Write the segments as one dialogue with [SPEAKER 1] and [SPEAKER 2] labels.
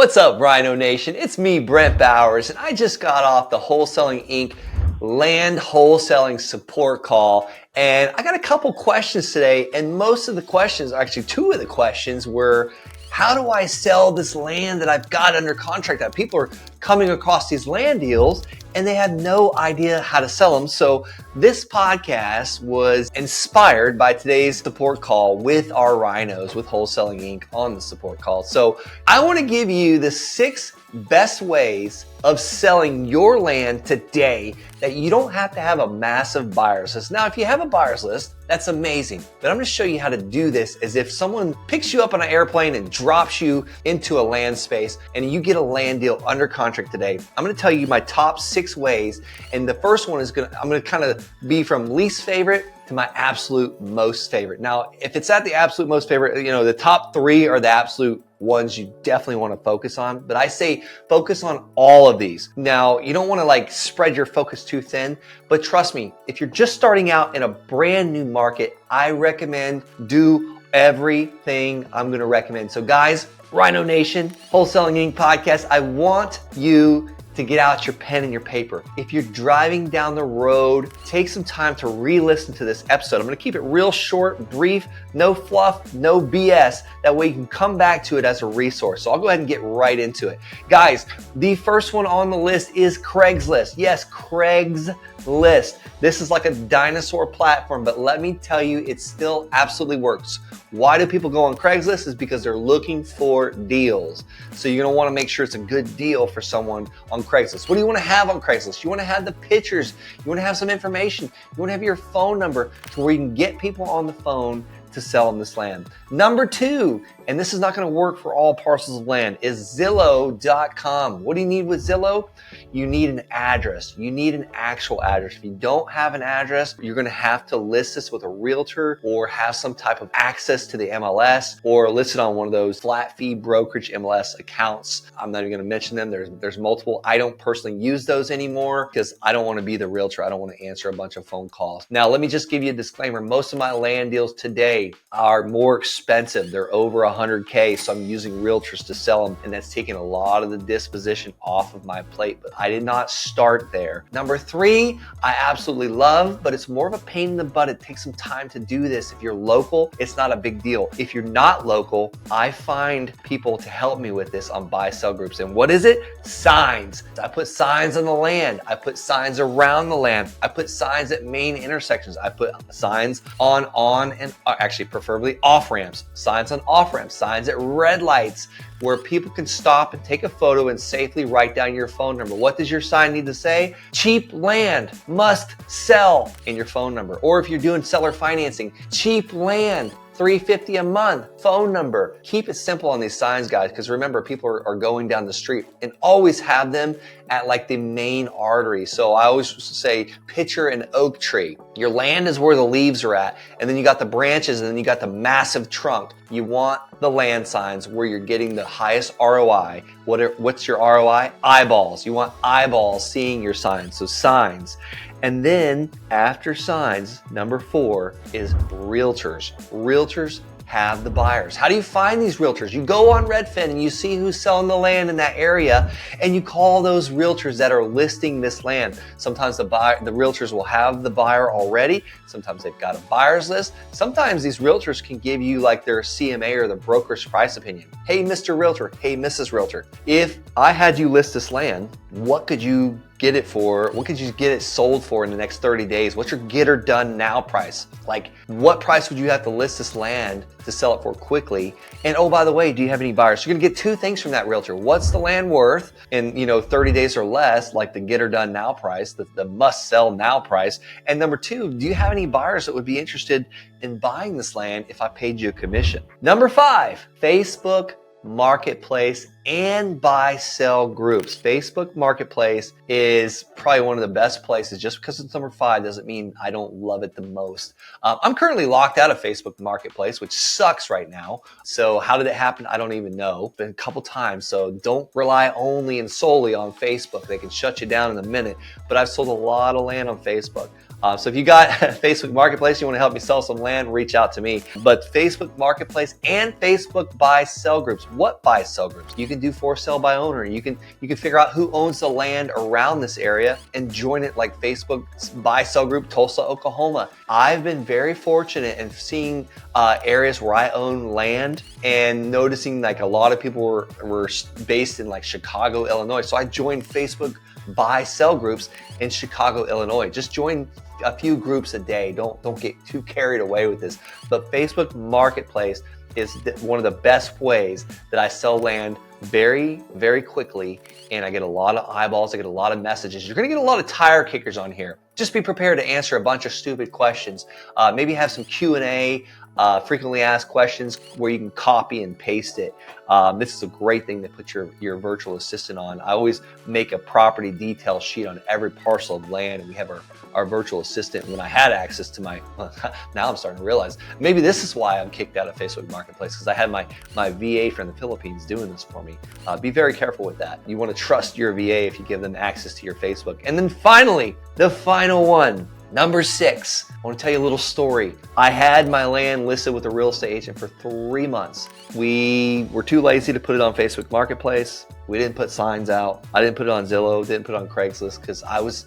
[SPEAKER 1] What's up, Rhino Nation? It's me, Brent Bowers, and I just got off the Wholesaling Inc. land wholesaling support call, and I got a couple questions today, and most of the questions, actually two of the questions were, how do I sell this land that I've got under contract? That people are coming across these land deals and they have no idea how to sell them. So this podcast was inspired by today's support call with our rhinos, with Wholesaling Inc. on the support call. So I want to give you the 6 best ways of selling your land today that you don't have to have a massive buyer's list. Now, if you have a buyer's list, that's amazing. But I'm going to show you how to do this as if someone picks you up on an airplane and drops you into a land space and you get a land deal under contract today. I'm going to tell you my top 6 ways. And the first one is I'm going to kind of be from least favorite to my absolute most favorite. Now, if it's at the absolute most favorite, the top 3 are the absolute ones you definitely want to focus on, but I say focus on all of these. Now, you don't want to spread your focus too thin, but trust me, if you're just starting out in a brand new market, I recommend do everything I'm going to recommend. So guys, Rhino Nation, Wholesaling Inc. podcast, I want you to get out your pen and your paper. If you're driving down the road, take some time to re-listen to this episode. I'm going to keep it real short, brief, no fluff, no BS. That way you can come back to it as a resource. So I'll go ahead and get right into it. Guys, the first one on the list is Craigslist. Yes, Craigslist. This is like a dinosaur platform, but let me tell you, it still absolutely works. Why do people go on Craigslist? Is because they're looking for deals. So you're gonna wanna make sure it's a good deal for someone on Craigslist. What do you wanna have on Craigslist? You wanna have the pictures, you wanna have some information, you wanna have your phone number to where you can get people on the phone to sell them this land. Number 2, and this is not going to work for all parcels of land, is Zillow.com. What do you need with Zillow? You need an address. You need an actual address. If you don't have an address, you're going to have to list this with a realtor or have some type of access to the MLS or list it on one of those flat fee brokerage MLS accounts. I'm not even going to mention them. There's multiple. I don't personally use those anymore because I don't want to be the realtor. I don't want to answer a bunch of phone calls. Now, let me just give you a disclaimer. Most of my land deals today are more expensive. They're over $100K, so I'm using realtors to sell them, and that's taking a lot of the disposition off of my plate, but I did not start there. Number 3, I absolutely love, but it's more of a pain in the butt. It takes some time to do this. If you're local, it's not a big deal. If you're not local, I find people to help me with this on buy-sell groups. And what is it? Signs. I put signs on the land. I put signs around the land. I put signs at main intersections. I put signs on and actually preferably off ramps, signs on off ramps, signs at red lights where people can stop and take a photo and safely write down your phone number. What does your sign need to say? Cheap land, must sell, in your phone number. Or if you're doing seller financing, cheap land, $350 a month, phone number. Keep it simple on these signs, guys, because remember, people are going down the street, and always have them at the main artery. So I always say, picture an oak tree. Your land is where the leaves are at, and then you got the branches, and then you got the massive trunk. You want the land signs where you're getting the highest ROI. What's your ROI? Eyeballs. You want eyeballs seeing your signs, so signs. And then after signs, number 4 is realtors. Realtors have the buyers. How do you find these realtors? You go on Redfin and you see who's selling the land in that area, and you call those realtors that are listing this land. Sometimes the realtors will have the buyer already. Sometimes they've got a buyer's list. Sometimes these realtors can give you their CMA or the broker's price opinion. Hey, Mr. Realtor. Hey, Mrs. Realtor. If I had you list this land, what could you get it for? What could you get it sold for in the next 30 days? What's your get her done now price? What price would you have to list this land to sell it for quickly? And oh, by the way, do you have any buyers? So you're gonna get 2 things from that realtor. What's the land worth in 30 days or less, like the get her done now price, the must sell now price? And number 2, do you have any buyers that would be interested in buying this land if I paid you a commission? Number 5, Facebook Marketplace and buy-sell groups. Facebook Marketplace is probably one of the best places. Just because it's number 5 doesn't mean I don't love it the most. I'm currently locked out of Facebook Marketplace, which sucks right now. So how did it happen? I don't even know. Been a couple times. So don't rely only and solely on Facebook. They can shut you down in a minute. But I've sold a lot of land on Facebook. So if you got Facebook Marketplace, you want to help me sell some land, reach out to me. But Facebook Marketplace and Facebook buy sell groups. What buy sell groups? You can do for sale by owner. You can figure out who owns the land around this area and join it, like Facebook's buy sell group, Tulsa, Oklahoma. I've been very fortunate in seeing areas where I own land and noticing like a lot of people were based in like Chicago, Illinois. So I joined Facebook buy sell groups in Chicago, Illinois. Just join a few groups a day. Don't get too carried away with this. But Facebook Marketplace is one of the best ways that I sell land very, very quickly, and I get a lot of eyeballs. I get a lot of messages. You're going to get a lot of tire kickers on here. Just be prepared to answer a bunch of stupid questions. Maybe have some Q&A, frequently asked questions where you can copy and paste it. This is a great thing to put your virtual assistant on. I always make a property detail sheet on every parcel of land, and we have our virtual assistant. When I had access to now I'm starting to realize maybe this is why I'm kicked out of Facebook Marketplace, because I had my VA from the Philippines doing this for me. Be very careful with that. You want to trust your VA if you give them access to your Facebook. And then finally, the final one, number 6. I want to tell you a little story. I had my land listed with a real estate agent for 3 months. We were too lazy to put it on Facebook Marketplace. We didn't put signs out. I didn't put it on Zillow, didn't put it on Craigslist, because I was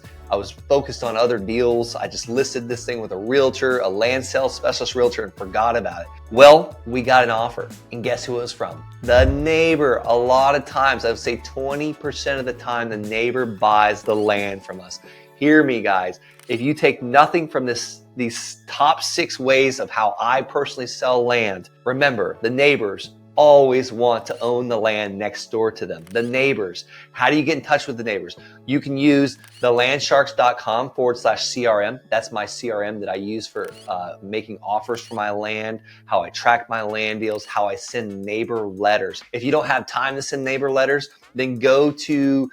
[SPEAKER 1] focused on other deals. I just listed this thing with a realtor, a land sales specialist realtor, and forgot about it. Well, we got an offer, and guess who it was from? The neighbor. A lot of times, I would say 20% of the time, the neighbor buys the land from us. Hear me, guys. If you take nothing from these top 6 ways of how I personally sell land, remember, the neighbors always want to own the land next door to them. The neighbors. How do you get in touch with the neighbors? You can use thelandsharks.com/CRM. That's my CRM that I use for making offers for my land, how I track my land deals, how I send neighbor letters. If you don't have time to send neighbor letters, then go to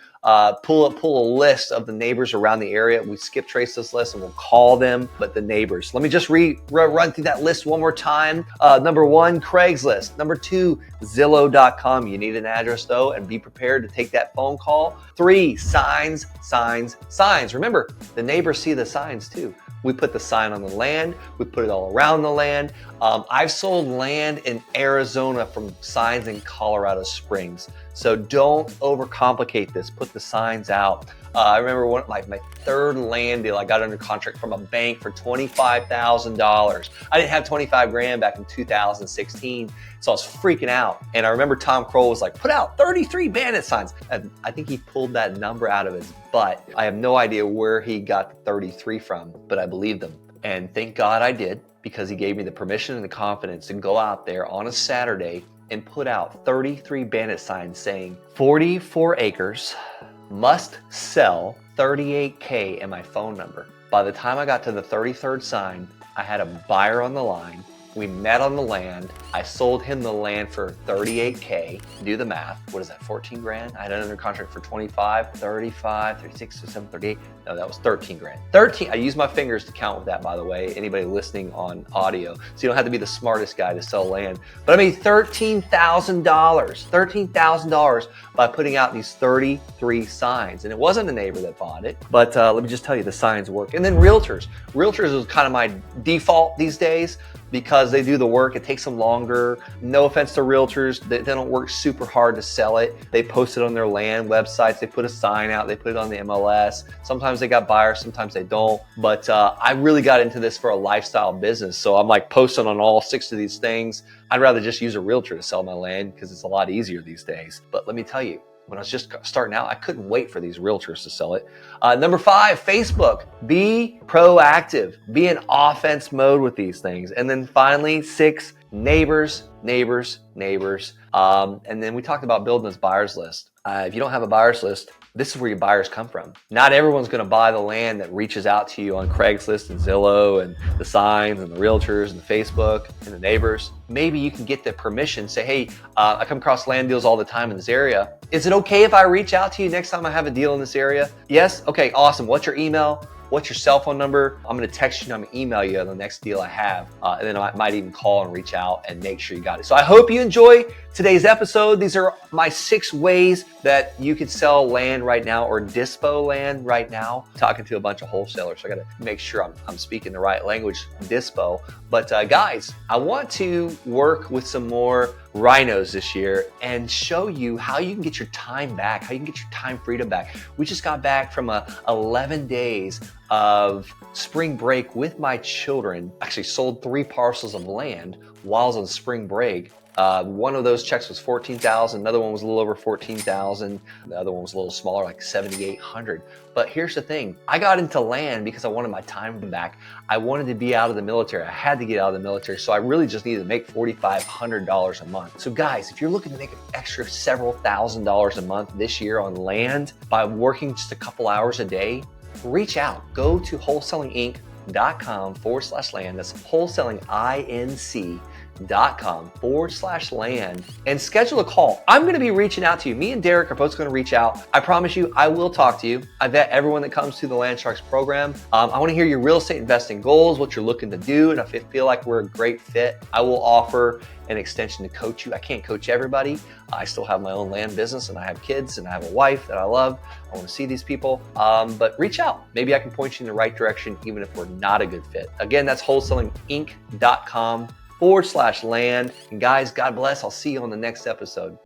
[SPEAKER 1] pull a list of the neighbors around the area. We skip trace this list and we'll call them, but the neighbors. Let me just run through that list one more time. Number 1, Craigslist. Number 2, Zillow.com. You need an address though, and be prepared to take that phone call. 3, signs. Remember, the neighbors see the signs too. We put the sign on the land. We put it all around the land. I've sold land in Arizona from signs in Colorado Springs. So don't overcomplicate this. Put the signs out. I remember my 3rd land deal, I got under contract from a bank for $25,000. I didn't have 25 grand back in 2016, so I was freaking out. And I remember Tom Kroll was like, put out 33 bandit signs. And I think he pulled that number out of his butt. I have no idea where he got the 33 from, but I believed him. And thank God I did, because he gave me the permission and the confidence to go out there on a Saturday and put out 33 bandit signs saying 44 acres, must sell, 38K, and my phone number. By the time I got to the 33rd sign, I had a buyer on the line. We met on the land. I sold him the land for 38K. Do the math. What is that, 14 grand? I had it under contract for 25, 35, 36, 37, 38. No, that was 13 grand. 13, I use my fingers to count with that, by the way, anybody listening on audio. So you don't have to be the smartest guy to sell land. But I made $13,000 by putting out these 33 signs. And it wasn't a neighbor that bought it, but let me just tell you, the signs work. And then realtors. Realtors is kind of my default these days, because they do the work. It takes them longer. No offense to realtors, they don't work super hard to sell it. They post it on their land websites. They put a sign out. They put it on the MLS. Sometimes they got buyers, sometimes they don't. But I really got into this for a lifestyle business. So I'm like posting on all 6 of these things. I'd rather just use a realtor to sell my land because it's a lot easier these days. But let me tell you, when I was just starting out, I couldn't wait for these realtors to sell it. Number 5, Facebook. Be proactive. Be in offense mode with these things. And then finally, 6, neighbors. And then we talked about building this buyers list. If you don't have a buyers list, this is where your buyers come from. Not everyone's going to buy the land that reaches out to you on Craigslist and Zillow and the signs and the realtors and the Facebook and the neighbors. Maybe you can get the permission, say, hey, I come across land deals all the time in this area. Is it okay if I reach out to you next time I have a deal in this area? Yes? Okay, awesome. What's your email? what's your cell phone number? I'm going to text you and I'm going to email you on the next deal I have. And then I might even call and reach out and make sure you got it. So I hope you enjoy today's episode. These are my 6 ways that you could sell land right now, or Dispo land right now. I'm talking to a bunch of wholesalers, so I got to make sure I'm speaking the right language, Dispo. But guys, I want to work with some more rhinos this year and show you how you can get your time back, how you can get your time freedom back. We just got back from 11 days of spring break with my children. Actually sold 3 parcels of land while I was on spring break. One of those checks was $14,000. Another one was a little over $14,000. The other one was a little smaller, like $7,800. But here's the thing. I got into land because I wanted my time back. I wanted to be out of the military. I had to get out of the military. So I really just needed to make $4,500 a month. So guys, if you're looking to make an extra several $1,000s a month this year on land by working just a couple hours a day, reach out. Go to wholesalinginc.com/land. That's wholesalinginc.com/land and schedule a call. I'm going to be reaching out to you. Me and Derek are both going to reach out. I promise you, I will talk to you. I vet everyone that comes to the Land Sharks program. I want to hear your real estate investing goals, what you're looking to do, and if you feel like we're a great fit, I will offer an extension to coach you. I can't coach everybody. I still have my own land business, and I have kids, and I have a wife that I love. I want to see these people, but reach out. Maybe I can point you in the right direction, even if we're not a good fit. Again, that's wholesalinginc.com/land. And guys, God bless. I'll see you on the next episode.